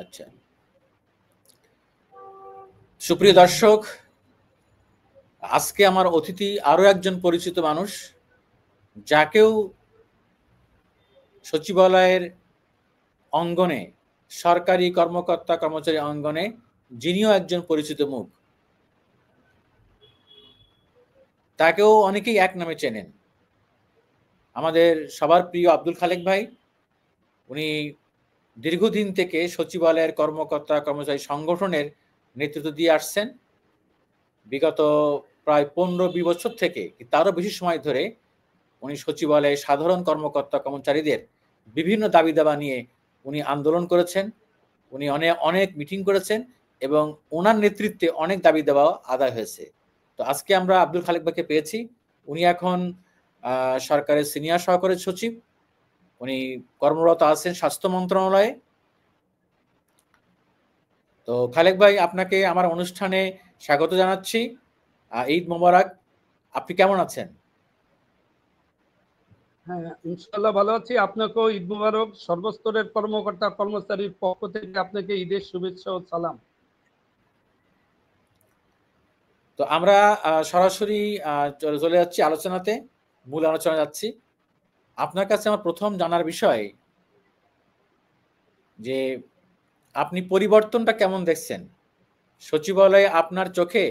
আচ্ছা, সুপ্রিয় দর্শক, আজকে আমার অতিথি আরো একজন পরিচিত মানুষ, যাকেও সচিবালয়ের অঙ্গনে, সরকারি কর্মকর্তা কর্মচারী অঙ্গনে যিনিও একজন পরিচিত মুখ, তাকেও অনেকেই এক নামে চেনেন। আমাদের সবার প্রিয় আব্দুল খালেক ভাই, উনি দীর্ঘদিন থেকে সচিবালয়ের কর্মকর্তা কর্মচারী সংগঠনের নেতৃত্ব দিয়ে আসছেন। বিগত প্রায় 15-20 বছর থেকে, তারও বেশি সময় ধরে উনি সচিবালয়ে সাধারণ কর্মকর্তা কর্মচারীদের বিভিন্ন দাবি দাবা নিয়ে উনি আন্দোলন করেছেন, উনি অনেক মিটিং করেছেন এবং ওনার নেতৃত্বে অনেক দাবি দাবাও আদায় হয়েছে। তো আজকে আমরা আব্দুল খালেক ভাইকে পেয়েছি। উনি এখন সরকারের সিনিয়র সহকারী সচিব, উনি কর্মরত আছেন স্বাস্থ্য মন্ত্রণালয়ে। তো খালেক ভাই, আপনাকে আমার অনুষ্ঠানে স্বাগত জানাচ্ছি। ঈদ মোবারক। আপনি কেমন আছেন? হ্যাঁ, ইনশাআল্লাহ ভালো আছি। আপনাকেও ঈদ মোবারক। সর্বস্তরের কর্মকর্তা কর্মচারীর পক্ষ থেকে আপনাকে ঈদের শুভেচ্ছা ও সালাম। তো আমরা সরাসরি চলে যাচ্ছি আলোচনাতে, মূল আলোচনা যাচ্ছি। আপনার কাছে আমার প্রথম জানার বিষয় যে আপনি পরিবর্তনটা কেমন দেখছেন সচিবালয়ে? আপনার চোখে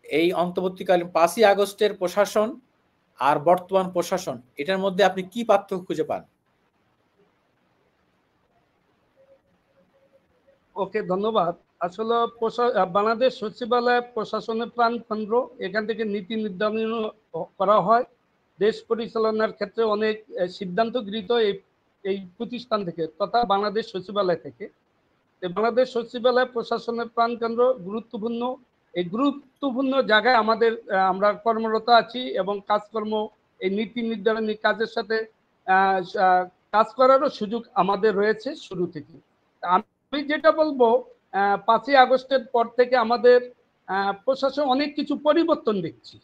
এই অন্তর্বর্তীকালীন 5ই আগস্টের প্রশাসন আর বর্তমান প্রশাসন, এটার মধ্যে আপনি কি পার্থক্য খুঁজে পান? ওকে, ধন্যবাদ। আসলে বাংলাদেশ সচিবালয় প্রশাসনের প্রাণকেন্দ্র। এখান থেকে নীতি নির্ধারণ করা হয়। দেশ পরিচালনার ক্ষেত্রে অনেক সিদ্ধান্ত গৃহীত এই প্রতিষ্ঠান থেকে, তথা বাংলাদেশ সচিবালয় থেকে। বাংলাদেশ সচিবালয় প্রশাসনের প্রাণকেন্দ্র, গুরুত্বপূর্ণ। এই গুরুত্বপূর্ণ জায়গায় আমরা কর্মরত আছি এবং কাজকর্ম, এই নীতি নির্ধারণী কাজের সাথে কাজ করারও সুযোগ আমাদের রয়েছে শুরু থেকে। আমি যেটা বলবো, 5ই আগস্টের পর থেকে আমাদের প্রশাসন অনেক কিছু পরিবর্তন দেখছি।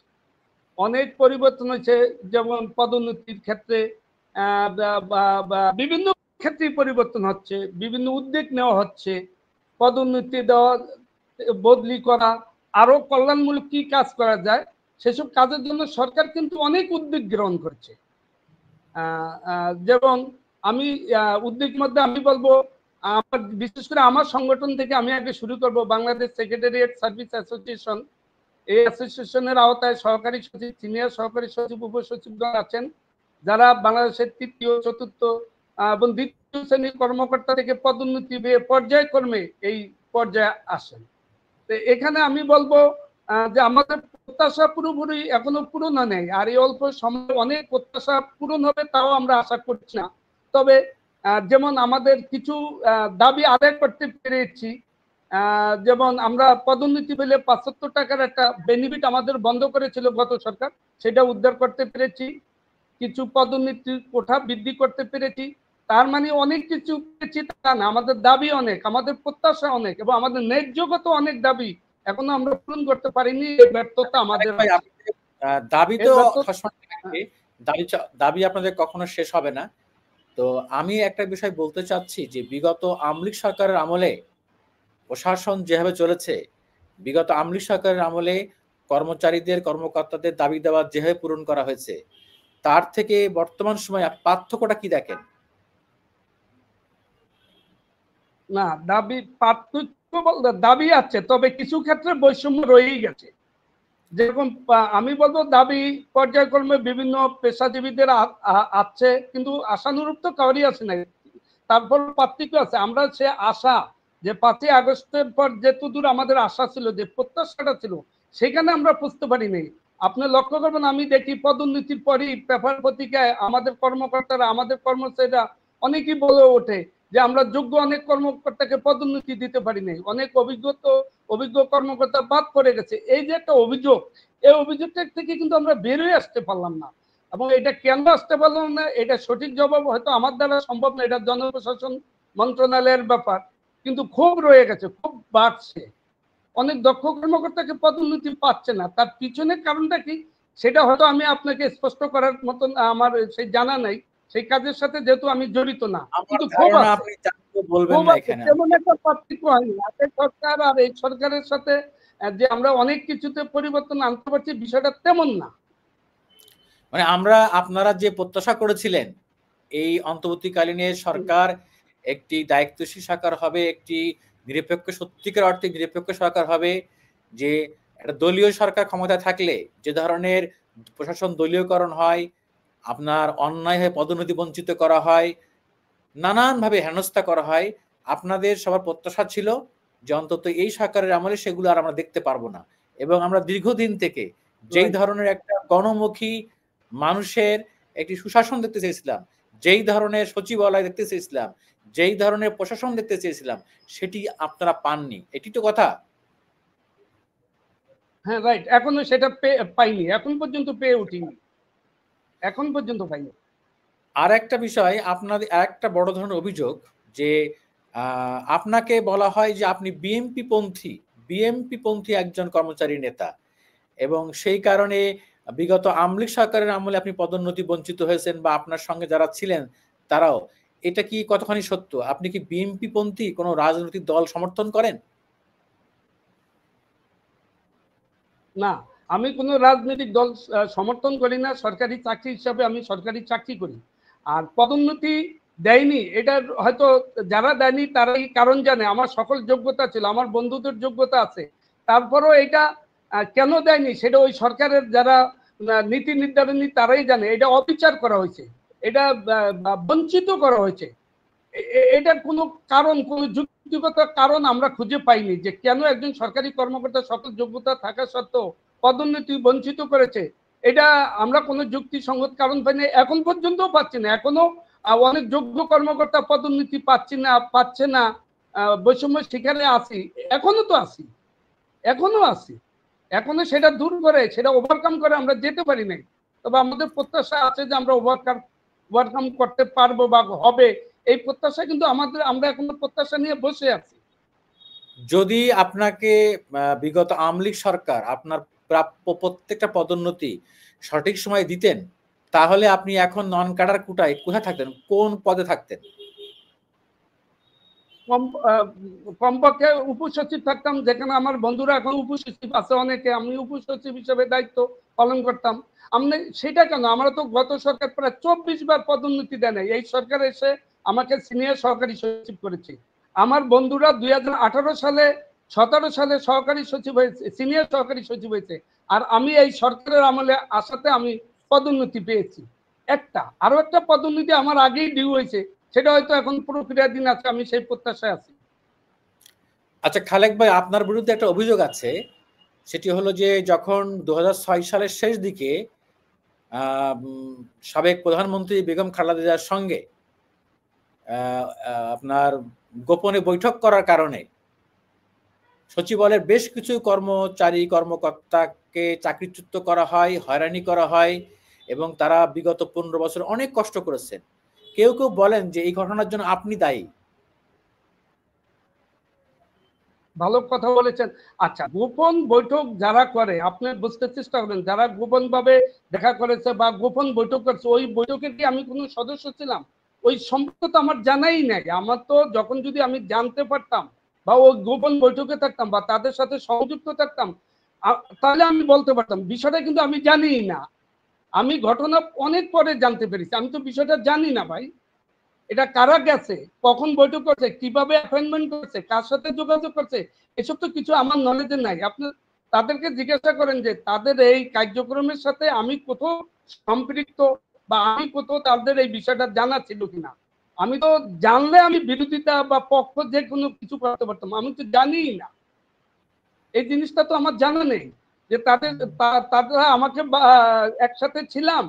অনেক পরিবর্তন হয়েছে, যেমন পদোন্নতির ক্ষেত্রে বিভিন্ন ক্ষেত্রে পরিবর্তন হচ্ছে, বিভিন্ন উদ্যোগ নেওয়া হচ্ছে। পদোন্নতি দেওয়া, বদলি করা, আরো কল্যাণমূলক কি কাজ করা যায় সেসব কাজের জন্য সরকার কিন্তু অনেক উদ্যোগ গ্রহণ করছে। যেমন আমি উদ্যোগের মধ্যে আমি বলবো, আমার বিশেষ করে আমার সংগঠন থেকে আমি আগে শুরু করব। বাংলাদেশ সেক্রেটারিয়েট সার্ভিস অ্যাসোসিয়েশন, এই অ্যাসোসিয়েশনের আওতায় সহকারী সচিব, সিনিয়র সহকারী সচিব, উপসচিবগণ আছেন, যারা বাংলাদেশের তৃতীয়, চতুর্থ এবং দ্বিতীয় শ্রেণীর কর্মকর্তা থেকে পদোন্নতি পেয়ে পর্যায়ক্রমে এই পর্যায়ে আসেন। তো এখানে আমি বলবো যে আমাদের প্রত্যাশা পুরোপুরি এখনো পূরণ হয় নাই, আর এই অল্প সময় অনেক প্রত্যাশা পূরণ হবে তাও আমরা আশা করছি না। তবে যেমন আমাদের কিছু দাবি আদায় করতে পেরেছি। যেমন আমরা পদোন্নতি পেলে 75 টাকার একটা বেনিফিট আমাদের বন্ধ করেছিল গত সরকার, সেটা উদ্ধার করতে পেরেছি। কিছু পদোন্নতির কোঠা বৃদ্ধি করতে পেরেছি। তার মানে অনেক কিছু পেয়েছি তা না, আমাদের দাবি অনেক, আমাদের প্রত্যাশা অনেক এবং আমাদের ন্যায্যগত অনেক দাবি এখনো আমরা পূরণ করতে পারিনি। এই ব্যর্থতা আমাদের। দাবি তো দাবি আপনাদের কখনো শেষ হবে না। তো আমি একটা বিষয় বলতে চাচ্ছি যে বিগত আওয়ামী লীগ সরকারের আমলে প্রশাসন যেভাবে চলেছে, বিগত আওয়ামী লীগ সরকারের আমলে কর্মচারীদের, কর্মকর্তাদের দাবি দেওয়া যেভাবে পূরণ করা হয়েছে, তার থেকে বর্তমান সময়ে পার্থক্যটা কি দেখেন? না, পার্থক্য বলতে দাবি আছে, তবে কিছু ক্ষেত্রে বৈষম্য রয়েই গেছে। যেরকম আমি বলবো, দাবি পর্যায়ক্রমে বিভিন্ন পেশাজীবীদের আছে, কিন্তু আশানুরূপ তো কারোরই আসে নাই। তারপর পার্থক্য আছে। আমরা সে আশা, যে 5ই আগস্টের পর যেতদূর আমাদের আশা ছিল, যে প্রত্যাশাটা ছিল, সেখানে আমরা বুঝতে পারিনি। আপনি লক্ষ্য করবেন, আমি দেখি পদোন্নতির পরই পেপার পত্রিকায় আমাদের কর্মকর্তারা, আমাদের কর্মচারীরা অনেকেই বলে ওঠে যে আমরা যোগ্য অনেক কর্মকর্তাকে পদোন্নতি দিতে পারিনি, অনেক অভিজ্ঞ কর্মকর্তা বাদ পড়ে গেছে। এই যে একটা অভিযোগ, এই অভিযোগটা থেকে কিন্তু আমরা বেরোয় আসতে পারলাম না। এবং এটা কেন আসতে পারলাম না, এটা সঠিক জবাব হয়তো আমার দ্বারা সম্ভব না, এটা জনপ্রশাসন মন্ত্রণালয়ের ব্যাপার। কিন্তু খুব রয়ে গেছে, খুব বাড়ছে। অনেক দক্ষ কর্মকর্তাকে পদোন্নতি পাচ্ছে না। তার পিছনের কারণটা কি, সেটা হয়তো আমি আপনাকে স্পষ্ট করার মতন আমার সেই জানা নাই, সেই কাজের সাথে যেহেতু আমি জড়িত না, কিন্তু খুব আছে। আপনি বলবেন না এখানে। তেমন একটা পার্থক্য হয়নি। আগের সরকার আর এই সরকারের সাথে যে আমরা অনেক কিছুতে পরিবর্তন আনতে পারছি, বিষয়টা তেমন না। মানে আপনারা যে প্রত্যাশা করেছিলেন এই অন্তর্বর্তীকালীন সরকার একটি দায়িত্বশীল সরকার হবে, একটি নিরপেক্ষ, সত্যিকার অর্থে নিরপেক্ষ সরকার হবে, যে একটা দলীয় সরকার ক্ষমতায় থাকলে যে ধরনের প্রশাসন দলীয়করণ হয়, আপনার অন্যায়ভাবে পদোন্নতি বঞ্চিত করা হয়, নানানভাবে হেনস্থা করা হয়, আপনাদের সবার প্রত্যাশা ছিল যে অন্তত এই সরকারের আমলে সেগুলো আর আমরা দেখতে পারবো না। এবং আমরা দীর্ঘদিন থেকে যেই ধরনের একটা গণমুখী মানুষের একটি সুশাসন দেখতে চেয়েছিলাম, যেই ধরনের সচিবালয় দেখতে চেয়েছিলাম, যেই ধরনের প্রশাসন দেখতে চেয়েছিলাম, সেটি আপনারা পাননি। এটি তো কথা। হ্যাঁ, রাইট। এখনো সেটা পাইনি, এখন পর্যন্ত পেয়ে উঠিনি, এখন পর্যন্ত পাইনি। আর একটা বিষয়, আপনাদের একটা বড় ধরনের অভিযোগ যে আপনাকে বলা হয় যে আপনি বিএমপি পন্থী একজন কর্মচারী নেতা, এবং সেই কারণে বিগত আওয়ামী লীগ সরকারের আমলে আপনি পদোন্নতি বঞ্চিত হয়েছেন, বা আপনার সঙ্গে যারা ছিলেন তারাও। এটা কি কতখানি সত্য? আপনি কি বিএমপি পন্থী কোনো রাজনৈতিক দল সমর্থন করেন? না, আমি কোনো রাজনৈতিক দল সমর্থন করি না। সরকারি চাকরি হিসাবে আমি সরকারি চাকরি করি। আর পদোন্নতি দেয়নি, এটা হয়তো যারা দেয়নি তারাই কারণ জানে। আমার সকল যোগ্যতা ছিল, আমার বন্ধুদের যোগ্যতা আছে, তারপরেও এটা কেন দেয়নি সেটা ওই সরকারের যারা নীতি নির্ধারণী তারাই জানে। এটা অবিচার করা হয়েছে, এটা বঞ্চিত করা হয়েছে। এটার কোনো কারণ, কোনো যুক্তিগত কারণ আমরা খুঁজে পাইনি যে কেন একজন সরকারি কর্মকর্তা সকল যোগ্যতা থাকা সত্ত্বেও পদোন্নতি বঞ্চিত করেছে। এটা আমরা কোনো যুক্তিসঙ্গত কারণ পাইনি, এখন পর্যন্তও পাচ্ছি না। এখনো অনেক যোগ্য কর্মকর্তা পদোন্নতি পাচ্ছে না, বৈষম্য শিকারে আছি, এখনো তো আছি, এখনো আছি, এখনো সেটা দূর করে, সেটা ওভারকাম করে আমরা যেতে পারি নাই। তবে আমাদের প্রত্যাশা আছে যে আমরা ওভারকাম করতে পারবো বা হবে, এই প্রত্যাশা কিন্তু আমরা এখনো প্রত্যাশা নিয়ে বসে আছি। যদি আপনাকে বিগত আওয়ামী লীগ সরকার আপনার প্রাপ্য প্রত্যেকটা পদোন্নতি সঠিক সময় দিতেন, তাহলে আপনি এখন নন ক্যাডার কোটায় কোথায় থাকতেন? কোন পদে থাকতেন? কমপক্ষে উপসচিব থাকতাম, যেখানে আমার বন্ধুরা এখন উপসচিব আছে অনেকে, আমি উপসচিব হিসেবে দায়িত্ব পালন করতাম। আমি সেটা কেন, আমরা তো গত সরকার প্রায় 24 বার পদোন্নতি দেয় নাই, এই সরকার এসে আমাকে সিনিয়র সহকারী সচিব করেছে। আমার বন্ধুরা 2018 সালে 17 সালে সহকারী সচিব হয়েছে, সিনিয়র সহকারী সচিব হয়েছে, আর আমি এই সরকারের আমলে আসাতে আমি পদোন্নতি পেয়েছি। আরো একটা পদোন্নতি আমার আগেই ডিউ হয়েছে, সেটা হয়তো এখন প্রক্রিয়াধীন আছে, আমি সেই প্রত্যাশায় আছি। আচ্ছা খালেক ভাই, আপনার বিরুদ্ধে একটা অভিযোগ আছে, সেটি হলো যে যখন 2006 সালের শেষ দিকে সাবেক প্রধানমন্ত্রী বেগম খালেদা জিয়ার সঙ্গে আপনার গোপনে বৈঠক করার কারণে সচিবালয়ের বেশ কিছু কর্মকর্তাকে চাকরিচ্যুত করা হয়, হয়রানি করা হয়, এবং তারা বিগত 15 বছর অনেক কষ্ট করেছেন। কেউ কেউ বলেন যে এই ঘটনার জন্য আপনি দায়ী। ভালো কথা বলেছেন। আচ্ছা, গোপন বৈঠক যারা করে, আপনি বুঝতে চেষ্টা করেন, যারা গোপন ভাবে দেখা করেছে বা গোপন বৈঠক করেছে, ওই বৈঠকে কি আমি কোনো সদস্য ছিলাম? ওই সম্পর্কে তো আমার জানাই নাই। আমার তো যখন যদি আমি জানতে পারতাম বা ওই গোপন বৈঠকে থাকতাম বা তাদের সাথে সংযুক্ত থাকতাম, তাহলে আমি বলতে পারতাম। বিষয়টা কিন্তু আমি জানিই না, আমি ঘটনা অনেক পরে জানতে পেরেছি, আমি তো বিষয়টা জানি না ভাই। এটা কারা গেছে, কখন বৈঠক করছে, কিভাবে অ্যাপয়েন্টমেন্ট করছে, কার সাথে যোগাযোগ করছে, এসব তো কিছু আমার নলেজে নাই। আপনি তাদেরকে জিজ্ঞাসা করেন যে তাদের এই কার্যক্রমের সাথে আমি কোথাও সম্পৃক্ত বা আমি কোথাও তাদের এই বিষয়টা জানা ছিল কিনা। আমি তো জানলে আমি বিরোধিতা বা পক্ষ যে কোনো কিছু করতে পারতাম, আমি তো জানিই না, এই জিনিসটা তো আমার জানা নেই যে তারা আমাকে একসাথে ছিলাম,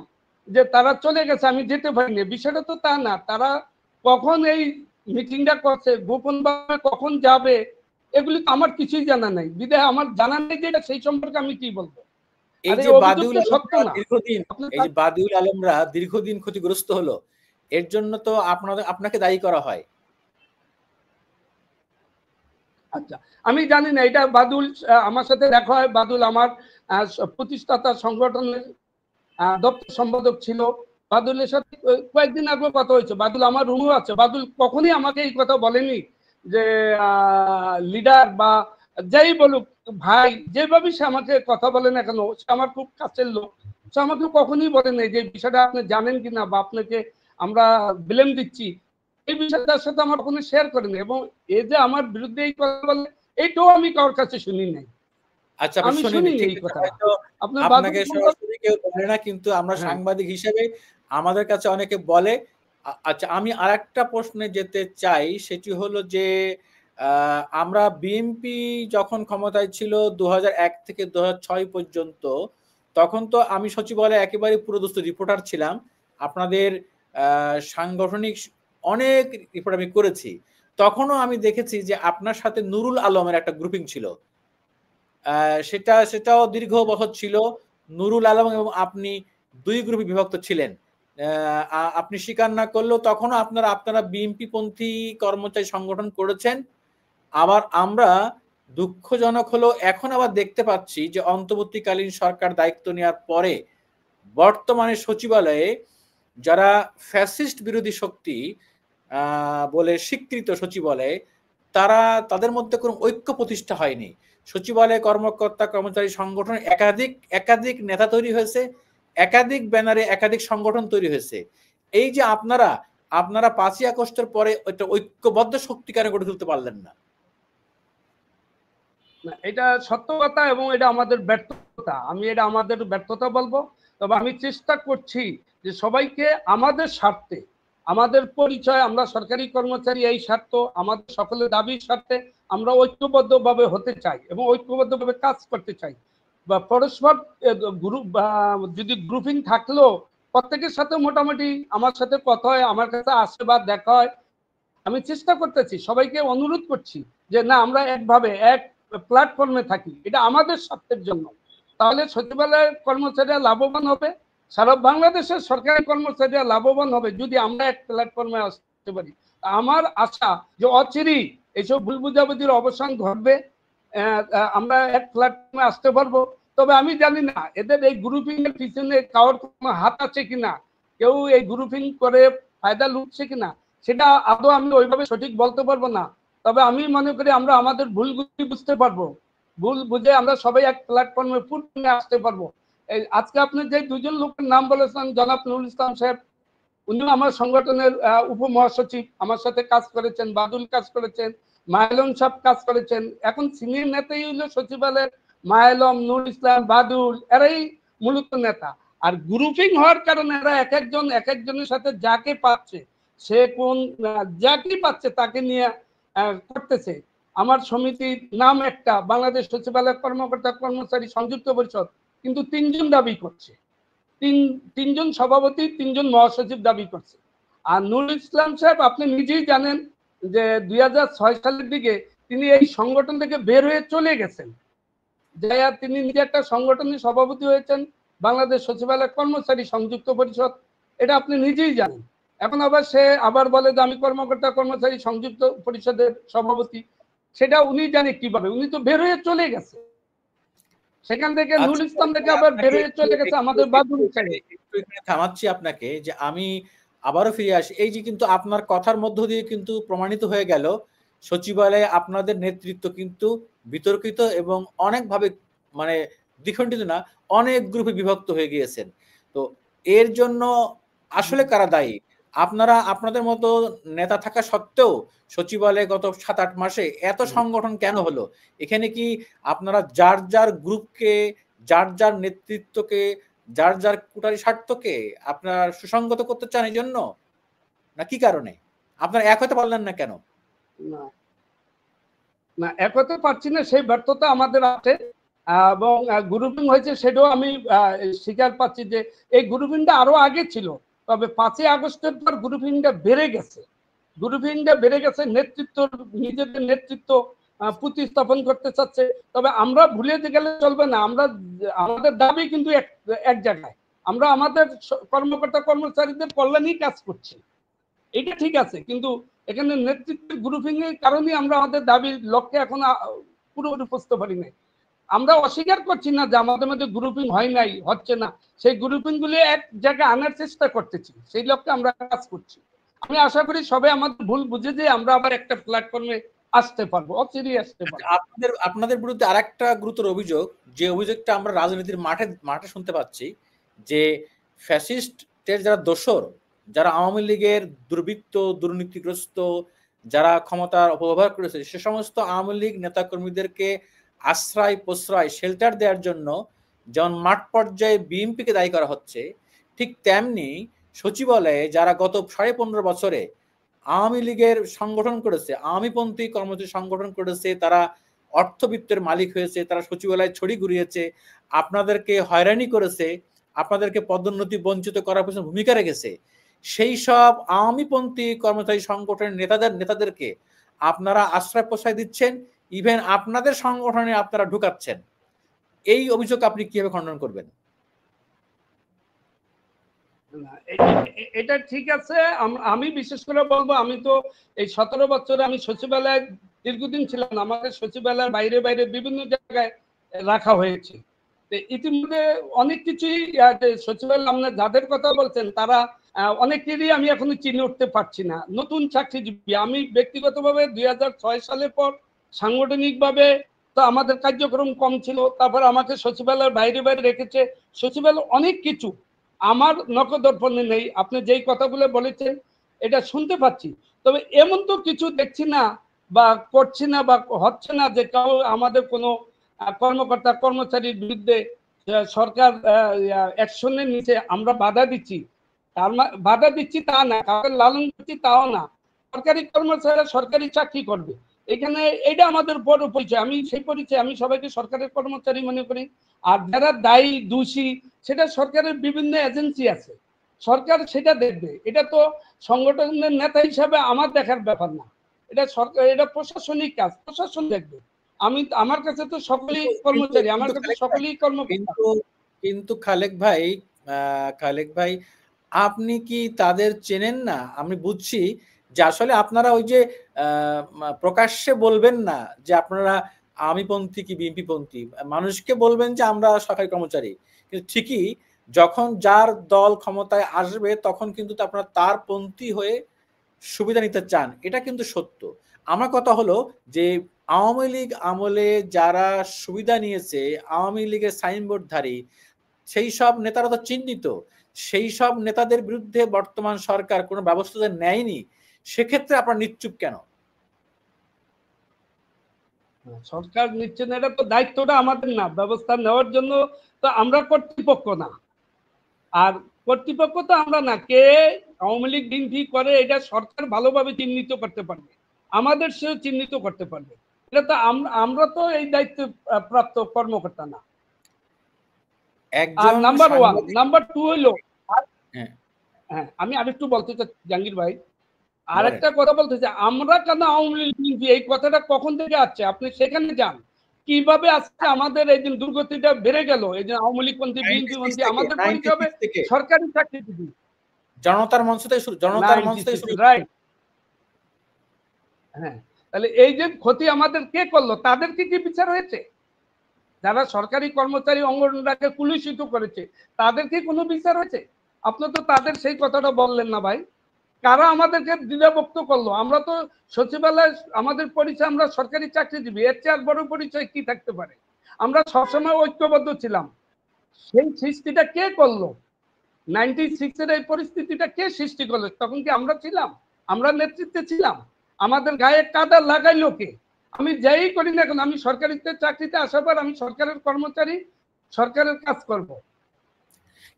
যে তারা চলে গেছে আমি যেতে পারিনি, বিষয়টা তো তা না। তারা কখন এই মিটিংটা করছে, গোপন ভাবে কখন যাবে, এগুলি তো আমার কিছুই জানা নাই। বিধায় আমার জানা নেই যেটা, সেই সম্পর্কে আমি কি বলবো? এই আর যে এই অভিযোগ তো সত্য না। বাদিউল আলমরা দীর্ঘদিন ক্ষতিগ্রস্ত হলো, এর জন্য তো আপনাকে দায়ী করা হয়। আচ্ছা, আমি জানি না এটা। বাদুল আমার সাথে দেখা হয়, বাদুল আমার প্রতিষ্ঠাতা সংগঠনের দপ্তর সম্পাদক ছিল। বাদুলের সাথে কয়েকদিন আগে কথা হয়েছে, বাদুল আমার রুমও আছে, বাদুল কখনই আমাকে এই কথা বলেনি যে লিডার বা যাই বলুক ভাই, যেভাবে সে আমাকে কথা বলে না কেন, সে আমার খুব কাছের লোক, সে আমাকে কখনই বলে নাই যে বিষয়টা আপনি জানেন কিনা বা আপনাকে আমরা ব্লেম দিচ্ছি, এই বিষয়টার সাথে আমার কখনো শেয়ার করেনি। এবং এই যে আমার বিরুদ্ধে এই কথা বলে, এইটাও আমি কারোর কাছে শুনি নাই, আচ্ছা, আমি শুনি এই ঠিক আছে, কথা। হয়তো আপনার আপনাকে সরাসরি কেউ বলে না, কিন্তু আমরা হ্যাঁ, সাংবাদিক হিসেবে আমাদের কাছে অনেকে বলে। আচ্ছা, আমি আরেকটা প্রশ্নে যেতে চাই, সেটি হলো যে আমরা বিএনপি যখন ক্ষমতায় ছিল 2001 থেকে 2006 পর্যন্ত, তখন তো আমি সচিবালয়ে একেবারে পুরোদস্ত রিপোর্টার ছিলাম। আপনাদের সাংগঠনিক অনেক রিপোর্ট আমি করেছি। তখনও আমি দেখেছি যে আপনার সাথে নুরুল আলমের একটা গ্রুপিং ছিল, সেটাও দীর্ঘ বছর ছিল। নুরুল আলম এবং আপনি দুই গ্রুপে বিভক্ত ছিলেন। আপনি স্বীকার না করলেও তখনও আপনারা বিএনপি পন্থী কর্মচারী সংগঠন করেছেন। আবার আমরা দুঃখজনক হলেও এখন আবার দেখতে পাচ্ছি যে অন্তর্বর্তীকালীন সরকার দায়িত্ব নেওয়ার পরে বর্তমানে সচিবালয়ে যারা ফ্যাসিস্ট বিরোধী শক্তি বলে স্বীকৃত সচিবালয়ে, তাদের মধ্যে কোনো ঐক্য প্রতিষ্ঠা হয়নি। সচিবালয়ে কর্মকর্তা কর্মচারী সংগঠন একাধিক নেতা তৈরি হয়েছে, একাধিক ব্যানারে একাধিক সংগঠন তৈরি হয়েছে। এই যে আপনারা 5ই আগস্টের পরে একটা ঐক্যবদ্ধ শক্তি কেন গড়ে তুলতে পারলেন না? এটা সত্য কথা এবং এটা আমাদের ব্যর্থতা, আমি এটা আমাদের ব্যর্থতা বলবো। তবে আমি চেষ্টা করছি যে সবাইকে আমাদের স্বার্থে, আমাদের পরিচয়, আমরা সরকারি কর্মচারী, এই স্বার্থ আমাদের সকলের দাবির স্বার্থে আমরা ঐক্যবদ্ধভাবে হতে চাই এবং ঐক্যবদ্ধভাবে কাজ করতে চাই। বা পরস্পর গ্রুপ বা যদি গ্রুপিং থাকলেও প্রত্যেকের সাথে মোটামুটি আমার সাথে কথা হয়, আমার কাছে আসে বা দেখা হয়। আমি চেষ্টা করতেছি, সবাইকে অনুরোধ করছি যে না, আমরা একভাবে এক প্ল্যাটফর্মে থাকি, এটা আমাদের স্বার্থের জন্য। তাহলে সচিবালয়ের কর্মচারীরা লাভবান হবে, সারা বাংলাদেশের সরকারি কর্মচারীরা লাভবান হবে যদি আমরা এক প্ল্যাটফর্মে আসতে পারি। আমার আশা যে অচিরেই এইসব ভুল বুঝাবুঝির অবসান ঘটবে, আমরা এক প্ল্যাটফর্মে আসতে পারবো। তবে আমি জানি না এদের এই গ্রুপিং এর পিছনে কারোর কোনো হাত আছে কিনা, কেউ এই গ্রুপিং করে ফায়দা লুটছে কিনা, সেটা আদৌ আমি ওইভাবে সঠিক বলতে পারবো না। তবে আমি মনে করি আমরা আমাদের ভুলগুলি বুঝতে পারবো, ভুল বুঝে আমরা সবাই এক প্ল্যাটফর্মে পূর্ণে আসতে পারবো। এই আজকে আপনি যে দুজন লোকের নাম বলেছেন, জনাব নুরুল ইসলাম সাহেব, উনি আমার সংগঠনের উপমহাসচিব, আমার সাথে কাজ করেছেন, বাদুল কাজ করেছেন, মায়ালম সাহেব কাজ করেছেন। এখন সিনিয়র নেতাই হলো সচিবালয়ের মায়ালম, নুরুল ইসলাম, বাদুল, এরাই মূলত নেতা। আর গ্রুপিং হওয়ার কারণে এরা এক একজনের সাথে যাকে পাচ্ছে, সে কোন যাকে পাচ্ছে তাকে নিয়ে করতেছে। আমার সমিতির নাম একটা, বাংলাদেশ সচিবালয় কর্মকর্তা কর্মচারী সংযুক্ত পরিষদ, কিন্তু 3জন দাবি করছে, তিনজন সভাপতি, 3জন মহাসচিব দাবি করছে। আর নুরুল ইসলাম সাহেব আপনি নিজেই জানেন যে 2006 সালের দিকে তিনি এই সংগঠন থেকে বের হয়ে চলে গেছেন, যাইয়া তিনি নিজে একটা সংগঠনের সভাপতি হয়েছেন, বাংলাদেশ সচিবালয় কর্মচারী সংযুক্ত পরিষদ, এটা আপনি নিজেই জানেন। এখন আবার সে আবার বলে যে আমি কর্মকর্তা কর্মচারী সংযুক্ত পরিষদের সভাপতি, সেটা উনি জানে কিভাবে, উনি তো বের হয়ে চলে গেছে সেখান থেকে। নুরুল ইসলাম থেকে আবার বের হয়ে চলে গেছে আমাদের বাদুল ছেড়ে। একটু এখানে থামাচ্ছি আপনাকে, যে আমি আবারও ফিরে আসি। এই যে কিন্তু আপনার কথার মধ্য দিয়ে কিন্তু প্রমাণিত হয়ে গেল সচিবালয়ে আপনাদের নেতৃত্ব কিন্তু বিতর্কিত এবং অনেকভাবে, মানে দ্বিখণ্ডিত না, অনেক গ্রুপে বিভক্ত হয়ে গিয়েছেন। তো এর জন্য আসলে কারা দায়ী? আপনাদের মতো নেতা থাকা সত্ত্বেও সচিবালয়ে গত 7-8 মাসে এত সংগঠন কেন হলো? এখানে কি আপনারা যার গ্রুপকে, যার নেতৃত্বকে, যার কুটারি স্বার্থকে আপনার সুসংগত করতে চান এই জন্য, না কি কারণে আপনারা এক হতে পারলেন না কেন? না না, এক হতে পারছি না, সেই ব্যর্থতা আমাদের আছে। এবং গ্রুপিং হয়েছে সেটাও আমি স্বীকার পাচ্ছি যে এই গ্রুপিংটা আরো আগে ছিল, তবে 5ই আগস্টের পর গ্রুপিংটা বেড়ে গেছে, নেতৃত্ব, নিজেদের নেতৃত্ব প্রতিস্থাপন করতে চাচ্ছে। তবে আমরা ভুলে গেলে চলবে না, আমাদের দাবি কিন্তু এক জায়গায়, আমরা আমাদের কর্মকর্তা কর্মচারীদের কল্যাণেই কাজ করছি, এটা ঠিক আছে। কিন্তু এখানে নেতৃত্বের গ্রুপিং এর কারণে আমরা আমাদের দাবির লক্ষ্যে এখন পুরোপুরি পৌঁছতে পারি নাই। আমরা অস্বীকার করছি না যে আমাদের মধ্যে গ্রুপিং হয় নাই, হচ্ছে না। সেই গ্রুপিং গুলি এক জায়গায় আনার চেষ্টা করতেছি, সেই লক্ষ্যে আমরা কাজ করছি। আমি আশা করি সবাই আমাদের ভুল বুঝে যে আমরা আবার একটা প্ল্যাটফর্মে আসতে পারবো, অচিরেই আসতে পারবো। আপনাদের বিরুদ্ধে আরেকটা গুরুতর অভিযোগ, যে অভিযোগটা আমরা রাজনীতির মাঠে শুনতে পাচ্ছি, যে ফ্যাসিস্টের যারা দোসর, যারা আওয়ামী লীগের দুর্বৃত্ত, দুর্নীতিগ্রস্ত, যারা ক্ষমতার অপব্যবহার করেছে, সে সমস্ত আওয়ামী লীগ নেতাকর্মীদেরকে আশ্রয় প্রশ্রয় শেল্টার দেওয়ার জন্য যেমন মাঠ পর্যায়ে বিএনপিকে দায়ী করা হচ্ছে, ঠিক তেমনি সচিবালয়ে যারা গত 15.5 বছরে আওয়ামী লীগের সংগঠন করেছে, আওয়ামীপন্থী কর্মসূচি সংগঠন করেছে, তারা অর্থবিত্তের মালিক হয়েছে, তারা সচিবালয়ে ছড়ি ঘুরিয়েছে, আপনাদেরকে হয়রানি করেছে, আপনাদেরকে পদোন্নতি বঞ্চিত করার পিছনে ভূমিকা রেখেছে, সেই সব আওয়ামীপন্থী কর্মচারী সংগঠনের নেতাদেরকে আপনারা আশ্রয় প্রশ্রয় দিচ্ছেন, ইভেন আপনাদের সংগঠনে আপনারা ঢুকাচ্ছেন। এই অভিযোগ আপনি কিভাবে খণ্ডন করবেন? এটা ঠিক আছে। আমি বিশেষ করে বলবো, আমি তো এই 17 বছরে আমি সচিবালয়ে দীর্ঘদিন ছিলাম। আমাদের সচিবালয়ের বাইরে বাইরে বিভিন্ন জায়গায় রাখা হয়েছে। ইতিমধ্যে অনেক কিছুই সচিবালয় আপনার যাদের কথা বলছেন তারা অনেকেরই আমি এখনো চিনে উঠতে পারছি না। নতুন চাকরিজীবী। আমি ব্যক্তিগতভাবে 2006 সালের পর সাংগঠনিকভাবে তো আমাদের কার্যক্রম কম ছিল, তারপর আমাকে সচিবালয়ের বাইরে বাইরে রেখেছে। সচিবালয় অনেক কিছু আমার নখদর্পণে নেই। আপনি যেই কথাগুলো বলেছেন এটা শুনতে পাচ্ছি, তবে এমন তো কিছু দেখছি না বা করছি না বা হচ্ছে না যে কাউ আমাদের কোনো কর্মকর্তা কর্মচারীর বিরুদ্ধে সরকার অ্যাকশনের নিচে আমরা বাধা দিচ্ছি। বাধা দিচ্ছি তা না, কাউকে লালন করছি তাও না। সরকারি কর্মচারীরা সরকারি চাকরি করবে, এখানে এটা আমাদের বড় পরিচয়। আমি সেই পরিচয়, আমি সবাইকে সরকারের কর্মচারী মনে করি। আর যারা দায়ী দোষী সেটা সরকারের বিভিন্ন এজেন্সি আছে, সরকার সেটা দেখবে। এটা তো সংগঠনের নেতা হিসাবে আমার দেখার ব্যাপার না, এটা সরকার, এটা প্রশাসনিক কাজ, প্রশাসন দেখবে। আমার কাছে তো সকলেই কর্মচারী, আমার কাছে সকলেই কর্মকর্তা। কিন্তু খালেক ভাই আপনি কি তাদের চেনেন না? আমি বুঝছি যে আসলে আপনারা ওই যে প্রকাশ্যে বলবেন না যে আপনারা আওয়ামীপন্থী কি বিএনপি পন্থী, মানুষকে বলবেন যে আমরা সরকারি কর্মচারী, কিন্তু ঠিকই যখন যার দল ক্ষমতায় আসবে তখন কিন্তু আপনারা তার পন্থী হয়ে সুবিধা নিতে চান, এটা কিন্তু সত্য। আমার কথা হলো যে আওয়ামী লীগ আমলে যারা সুবিধা নিয়েছে, আওয়ামী লীগের সাইনবোর্ডধারী সেই সব নেতারা তো চিহ্নিত, সেই সব নেতাদের বিরুদ্ধে বর্তমান সরকার কোনো ব্যবস্থা নেয়নি, সেক্ষেত্রে আপনারা নিশ্চুপ কেন? সরকার নিচ্ছে না, এটা তো দায়িত্বটা আমাদের না, ব্যবস্থা নেওয়ার জন্য তো আমরা কর্তৃপক্ষ না। আর কর্তৃপক্ষ তো আমরা না, কে আওয়ামী লীগ বিএনপি করে এটা সরকার ভালোভাবে চিহ্নিত করতে পারবে, আমাদের সেও চিহ্নিত করতে পারবে। এটা তো আমরা তো এই দায়িত্ব প্রাপ্ত কর্মকর্তা না। আর নাম্বার 1, নাম্বার 2 হইলো, হ্যাঁ আমি আরেকটু বলতে চাই জাহাঙ্গীর ভাই, আরেকটা কথা বলতে চাই, আমরা কেন আওয়ামী লীগ বিএনপি, এই কথাটা কখন থেকে আসছে আপনি সেখানে যান। কিভাবে আজকে আমাদের এই যে দুর্গতিটা বেড়ে গেল, এই যে আওয়ামী লীগ পন্থী বিএনপি পন্থী, আমাদের পরিচয় হবে সরকারি চাকরিজীবী। জনতার মঞ্চ থেকে শুরু, জনতার মঞ্চ থেকে শুরু, রাইট। হ্যাঁ, তাহলে এই যে ক্ষতি আমাদের কে করলো, তাদের কি বিচার হয়েছে? যারা সরকারি কর্মচারী অঙ্গনটাকে কুলুষিত করেছে তাদের কি কোনো বিচার হয়েছে? আপনি তো তাদের সেই কথাটা বললেন না ভাই। কারা আমাদেরকে দ্বিধাভক্ত করলো? আমরা তো সচিবালয়, আমাদের পরিচয় আমরা সরকারি চাকরিজীবী, এর চেয়ে আর বড় পরিচয় কি থাকতে পারে? আমরা সবসময় ঐক্যবদ্ধ ছিলাম। সেই সৃষ্টিটা কে করলো? 96 এর এই পরিস্থিতিটা কে সৃষ্টি করলো? তখন কি আমরা ছিলাম? আমরা নেতৃত্বে ছিলাম? আমাদের গায়ে কাদা লাগাইলো কে? আমি যাই করি না কেন, আমি সরকারি চাকরিতে আসার পর আমি সরকারের কর্মচারী, সরকারের কাজ করব।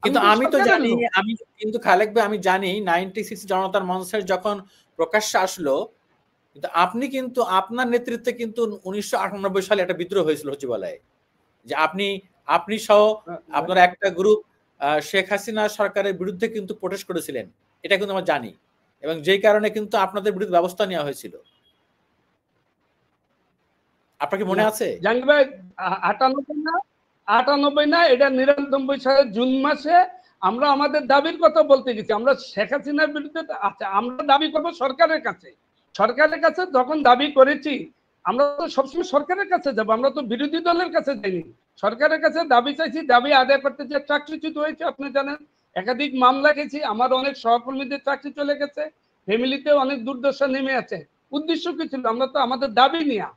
কিন্তু আমি তো জানি, আমি কিন্তু খালেক ভাই আমি জানি 96 জনতার মঞ্চের যখন প্রকাশ্যে আসলো, কিন্তু আপনি কিন্তু আপনার নেতৃত্বে কিন্তু 1998 সালে একটা বিদ্রোহ হয়েছিল সচিবালয়ে, যে আপনি সহ আপনার একটা গ্রুপ শেখ হাসিনা সরকারের বিরুদ্ধে কিন্তু প্রোটেস্ট করেছিলেন, এটা কিন্তু আমরা জানি, এবং যেই কারণে কিন্তু আপনাদের বিরুদ্ধে ব্যবস্থা নেওয়া হয়েছিল। আপনার কি মনে আছে? জাহাঙ্গীর ভাই 98 না, এটা 99 সালের জুন মাসে আমরা আমাদের দাবির কথা বলতে গেছি। আমরা শেখ হাসিনার বিরুদ্ধে, আচ্ছা আমরা দাবি করবো সরকারের কাছে, সরকারের কাছে যখন দাবি করেছি আমরা তো সবসময় সরকারের কাছে যাব, আমরা তো বিরোধী দলের কাছে যাইনি। সরকারের কাছে দাবি চাইছি, দাবি আদায় করতে যে চাকরিচ্যুত হয়েছে আপনি জানেন, একাধিক মামলা গেছি, আমার অনেক সহকর্মীদের চাকরি চলে গেছে, ফ্যামিলিতে অনেক দুর্দশা নেমে আছে। উদ্দেশ্য কি ছিল? আমরা তো আমাদের দাবি নিয়ে,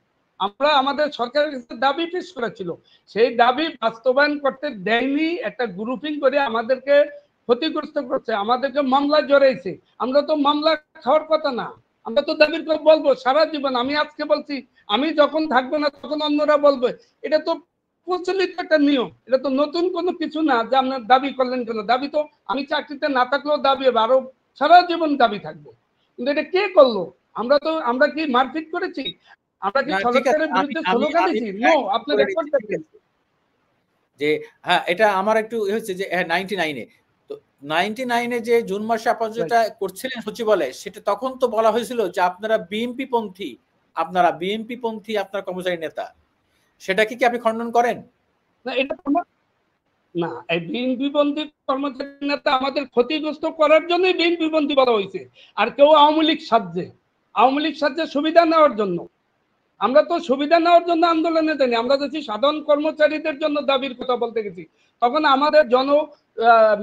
আমরা আমাদের সরকারের কাছে দাবি পেশ করেছিল, সেই দাবি বাস্তবায়ন করতে দেয়নি, একটা গ্রুপিং করে আমাদেরকে ক্ষতিগ্রস্ত করছে, আমাদেরকে মামলা জড়াইছে। আমরা তো মামলা খাওয়ার কথা না, আমরা তো দাবির কথা বলবো সারা জীবন। আমি আজকে বলছি, আমি যখন থাকবো না তখন অন্যরা বলবে। এটা তো প্রচলিত একটা নিয়ম, এটা তো নতুন কোনো কিছু না যে আপনার দাবি করলেন কেন। দাবি তো আমি চাকরিতে না থাকলেও দাবি হবে, আরো সারা জীবন দাবি থাকবে। কিন্তু এটা কে করলো? আমরা কি মারপিট করেছি? আমরা কি না ঠিক আছে, সরকারের আমি বিরুদ্ধে আমি স্লোগান আমি দিয়েছি? নো, আপনি করে রেকর্ড নিচ্ছি, ঠিক দেখেন। আছে। যে হ্যাঁ, এটা আমার একটু হচ্ছে যে 99-এ, তো 99-এ যে জুন মাসে আপনারা যেটা করছিলেন সচিবালয়ে, সেটা তখন তো বলা হয়েছিল যে আপনারা বিএনপি পন্থী, আপনার কর্মচারী নেতা। সেটা কি আপনি খণ্ডন করেন? না, এটা না, এই বিএনপি বন্দী কর্মচারী নেতা আমাদের ক্ষতিগ্রস্ত করার জন্যই বিএনপি বন্দী বলা হয়েছে। আর কেউ আওয়ামী লীগ সাহায্যে সুবিধা নেওয়ার জন্য। আমরা তো সুবিধা নেওয়ার জন্য আন্দোলনে যাইনি, আমরা যাচ্ছি সাধারণ কর্মচারীদের জন্য দাবির কথা বলতে গেছি। তখন আমাদের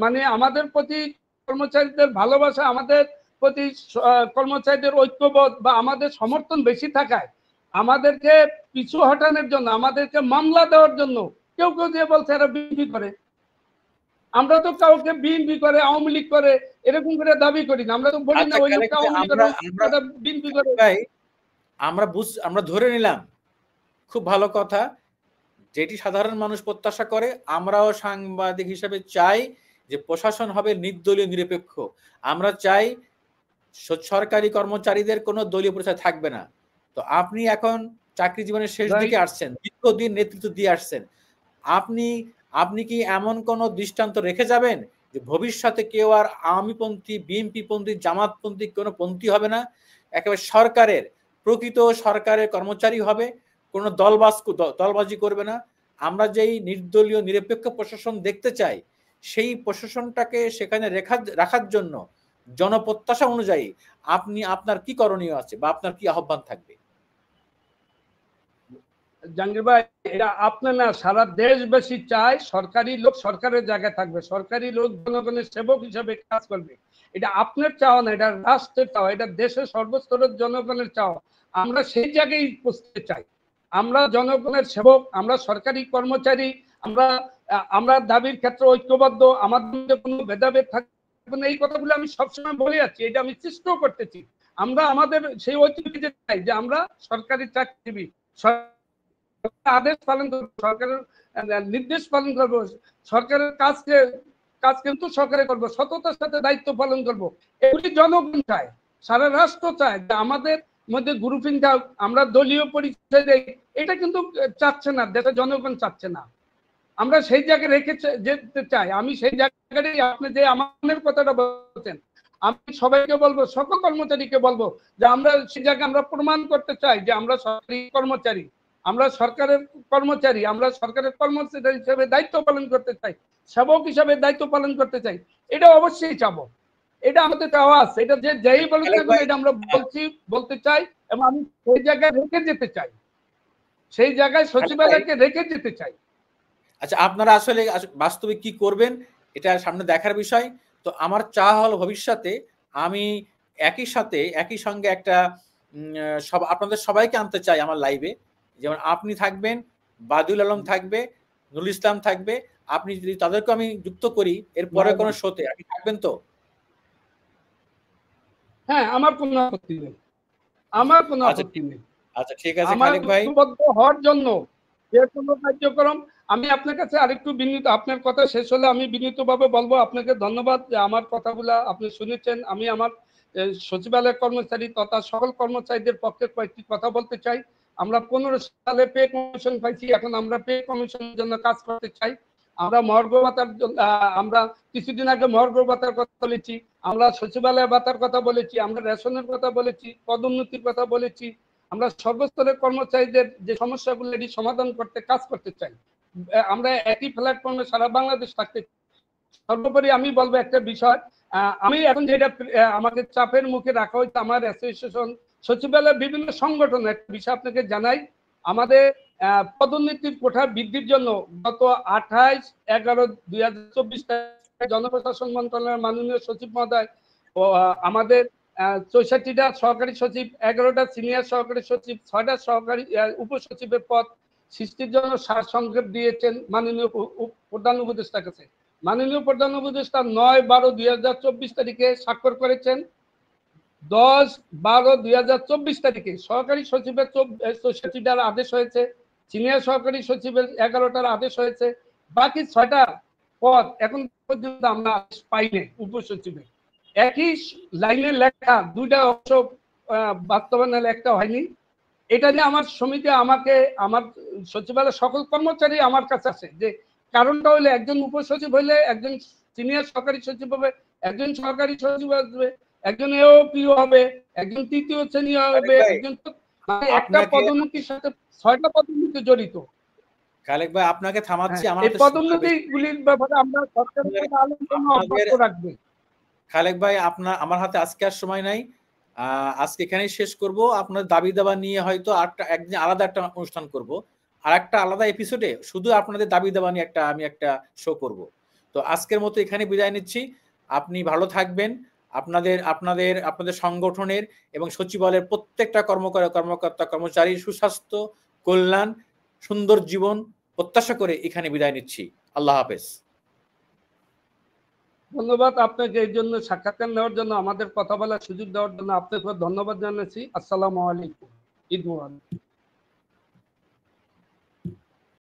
মানে আমাদের প্রতি কর্মচারীদের ভালোবাসা, আমাদের প্রতি কর্মচারীদের ঐক্যবোধ বা আমাদের সমর্থন বেশি থাকায় আমাদেরকে পিছু হটানোর জন্য, আমাদেরকে মামলা দেওয়ার জন্য কেউ কেউ যে বলছে এরা বিএনপি করে। আমরা তো কাউকে বিএনপি করে, আওয়ামী লীগ করে এরকম করে দাবি করি না। আমরা তো বলি না আচ্ছা ওই খালেক লোকটা ভাই, আওয়ামী লীগ করে, বিএনপি করে। ভাই, আমরা ধরে নিলাম, খুব ভালো কথা, যেটি সাধারণ মানুষ প্রত্যাশা করে। আমরাও সাংবাদিক হিসেবে চাই যে প্রশাসন হবে নির্দলীয় নিরপেক্ষ। আমরা চাই সরকারি কর্মচারীদের কোনো দলীয় পরিচয় থাকবে না। তো আপনি এখন চাকরি জীবনের শেষ দিকে আসছেন, দীর্ঘদিন নেতৃত্ব দিয়ে আসছেন, আপনি আপনি কি এমন কোনো দৃষ্টান্ত রেখে যাবেন যে ভবিষ্যতে কেউ আর আওয়ামীপন্থী, বিএনপি পন্থী, জামাতপন্থী কোনো পন্থী হবে না, একেবারে প্রকৃত সরকারের কর্মচারী হবে, কোনো দলবাজি করবে না? আমরা যেই নির্দলীয় নিরপেক্ষ প্রশাসন দেখতে চাই, সেই প্রশাসনটাকে সেখানে রাখার জন্য জনপ্রত্যাশা অনুযায়ী আপনার কি করণীয় আছে বা আপনার কি আহ্বান থাকবে? জাহাঙ্গীর ভাই, এটা আপনার না, সারা দেশবাসী চায় সরকারি লোক সরকারের জায়গায় থাকবে, সরকারি লোক জনগণের সেবক হিসাবে কাজ করবে। এটা আপনার চাওয়া না, এটা রাষ্ট্রের চাওয়া, এটা দেশের সর্বস্তরের জনগণের চাওয়া। আমরা সেই জায়গায় পৌঁছতে চাই। আমরা জনগণের সেবক, আমরা সরকারি কর্মচারী, আমরা আমরা দাবির ক্ষেত্রে ঐক্যবদ্ধ, আমাদের মধ্যে কোনো ভেদাভেদ থাকবে না। এই কথাগুলো আমি সবসময় বলে যাচ্ছি, এটা আমি চেষ্টাও করতেছি। আমরা আমাদের সেই ঐক্যকে চাই যে আমরা সরকারি চাকরিজীবী, আদেশ পালন করবো, সরকারের নির্দেশ পালন করবো, সরকারের কাজ কিন্তু সরকারে করবো, সততার সাথে দায়িত্ব পালন করবো। এগুলি জনগণ চায়, সারা রাষ্ট্র চায় যে আমাদের মধ্যে গ্রুপিং থাক, আমরা দলীয় পরিচয় দেই। এটা কিন্তু চাচ্ছে না, দেশের জনগণ চাচ্ছে না। আমরা সেই জায়গায় রেখে যেতে চাই। আমি সেই জায়গাটাই, আপনি যে আমাদের কথাটা বলছেন, আমি সবাইকে বলবো, সকল কর্মচারীকে বলবো যে আমরা সেই জায়গায় আমরা প্রমাণ করতে চাই যে আমরা সরকারি কর্মচারী, আমরা সরকারের কর্মচারী, আমরা সরকারের কর্মচারী হিসেবে দায়িত্ব পালন করতে চাই, সেবক হিসাবে দায়িত্ব পালন করতে চাই। এটা অবশ্যই চাবো, এটা আমাদের চাওয়া আছে। এটা যে যেই বলুক না কেন, এটা আমরা বলতে চাই, এবং আমি সেই জায়গায় রেখে যেতে চাই, সেই জায়গায় সচিবালয়কে রেখে যেতে চাই। আচ্ছা, আপনারা আসলে বাস্তবে কি করবেন এটা সামনে দেখার বিষয়। তো আমার চাওয়া হলো ভবিষ্যতে আমি একই সঙ্গে একটা আপনাদের সবাইকে আনতে চাই আমার লাইভে। যেমন আপনি থাকবেন, বাদুল আলম থাকবে, নুরুল ইসলাম থাকবে। আপনি যদি তাদেরকে আমি যুক্ত করি এরপরে কোনো শোতে, আপনি থাকবেন তো? হ্যাঁ, আমার কোনো আপত্তি নেই, আমার কোনো আপত্তি নেই। আচ্ছা ঠিক আছে খালেক ভাই, হওয়ার জন্য যে কোনো কার্যক্রম। আমি আপনার কাছে আরেকটু বিনীত, আপনার কথা শেষ হলে আমি বিনীতভাবে বলবো আপনাকে ধন্যবাদ যে আমার কথাগুলা আপনি শুনেছেন। আমি আমার সচিবালয়ের কর্মচারী তথা সকল কর্মচারীদের পক্ষে কয়েকটি কথা বলতে চাই। আমরা 15 সালে পে কমিশন পাইছি, এখন আমরা পে কমিশনের জন্য কাজ করতে চাই। আমরা মর্গ ভাতার, আমরা কিছুদিন আগে মর্গ ভাতার কথা বলেছি, আমরা সচিবালয় ভাতার কথা বলেছি, আমরা রেশনের কথা বলেছি, পদোন্নতির কথা বলেছি। আমরা সর্বস্তরের কর্মচারীদের যে সমস্যাগুলো এটি সমাধান করতে কাজ করতে চাই। আমরা একই প্ল্যাটফর্মে সারা বাংলাদেশ থাকতে। সর্বোপরি আমি বলবো একটা বিষয়, আমি এখন যেটা আমাকে চাপের মুখে রাখা হয়েছে, আমার অ্যাসোসিয়েশন সচিবালয়ের বিভিন্ন সংগঠন, একটা বিষয় আপনাকে জানাই, আমাদের পদোন্নতির কোঠা বৃদ্ধির জন্য গত 28/11/2024 তারিখে জনপ্রশাসন মন্ত্রণালয়ের মাননীয় সচিব মহোদয় ও আমাদের 64টা সহকারী সচিব, 11টা সিনিয়র সহকারী সচিব, 6টা সহকারী উপসচিবের পদ সৃষ্টির জন্য সারসংক্ষেপ দিয়েছেন মাননীয় প্রধান উপদেষ্টার কাছে। মাননীয় প্রধান উপদেষ্টা 9/12/2024 তারিখে স্বাক্ষর করেছেন। 10/12/2024 তারিখে সহকারী সচিবের 64টার আদেশ হয়েছে, সিনিয়র সহকারী সচিবের 11টার আদেশ হয়েছে, বাকি 6টা পদ এখন পর্যন্ত আমরা পাইনি উপসচিবের। একই লাইনে লেখা, 2টা অংশ বাস্তবায়নের একটা হয়নি। এটা নিয়ে আমার সমিতি আমাকে, আমার সচিবালয়ের সকল কর্মচারী আমার কাছে আছে যে কারণটা হলে একজন উপসচিব হইলে একজন সিনিয়র সহকারী সচিব হবে, একজন সহকারী সচিব হবে, একজন এওপিও হবে, একজন তৃতীয় শ্রেণী হবে, একজন, মানে একটা পদোন্নতির সাথে 6টা পদোন্নতি জড়িত। খালেক ভাই আপনাকে থামাচ্ছি, আমার এই পদোন্নতিগুলির ব্যাপারে আমরা সরকারের সাথে আলোচনা অব্যাহত রাখবো। খালেক ভাই আমার হাতে আজকে আর সময় নাই, আজকে এখানেই শেষ করব। আপনার দাবি দাবা নিয়ে হয়তো একদিন আলাদা একটা অনুষ্ঠান করব, আর একটা আলাদা এপিসোডে শুধু আপনাদের দাবি দাবা নিয়ে আমি একটা শো করব। তো আজকের মতো এখানে বিদায় নিচ্ছি। আপনি ভালো থাকবেন। আপনাদের সংগঠনের এবং সচিবালয়ের প্রত্যেকটা কর্মকর্তা কর্মচারীর সুস্বাস্থ্য, কল্যাণ, সুন্দর জীবন প্রত্যাশা করে এখানে বিদায় নিচ্ছি। আল্লাহ হাফেজ। ধন্যবাদ আপনাকে এই জন্য, সাক্ষাৎকার নেওয়ার জন্য, আমাদের কথা বলার সুযোগ দেওয়ার জন্য আপনাকে ধন্যবাদ জানাচ্ছি। আসসালামু আলাইকুম। ঈদ মুবারক।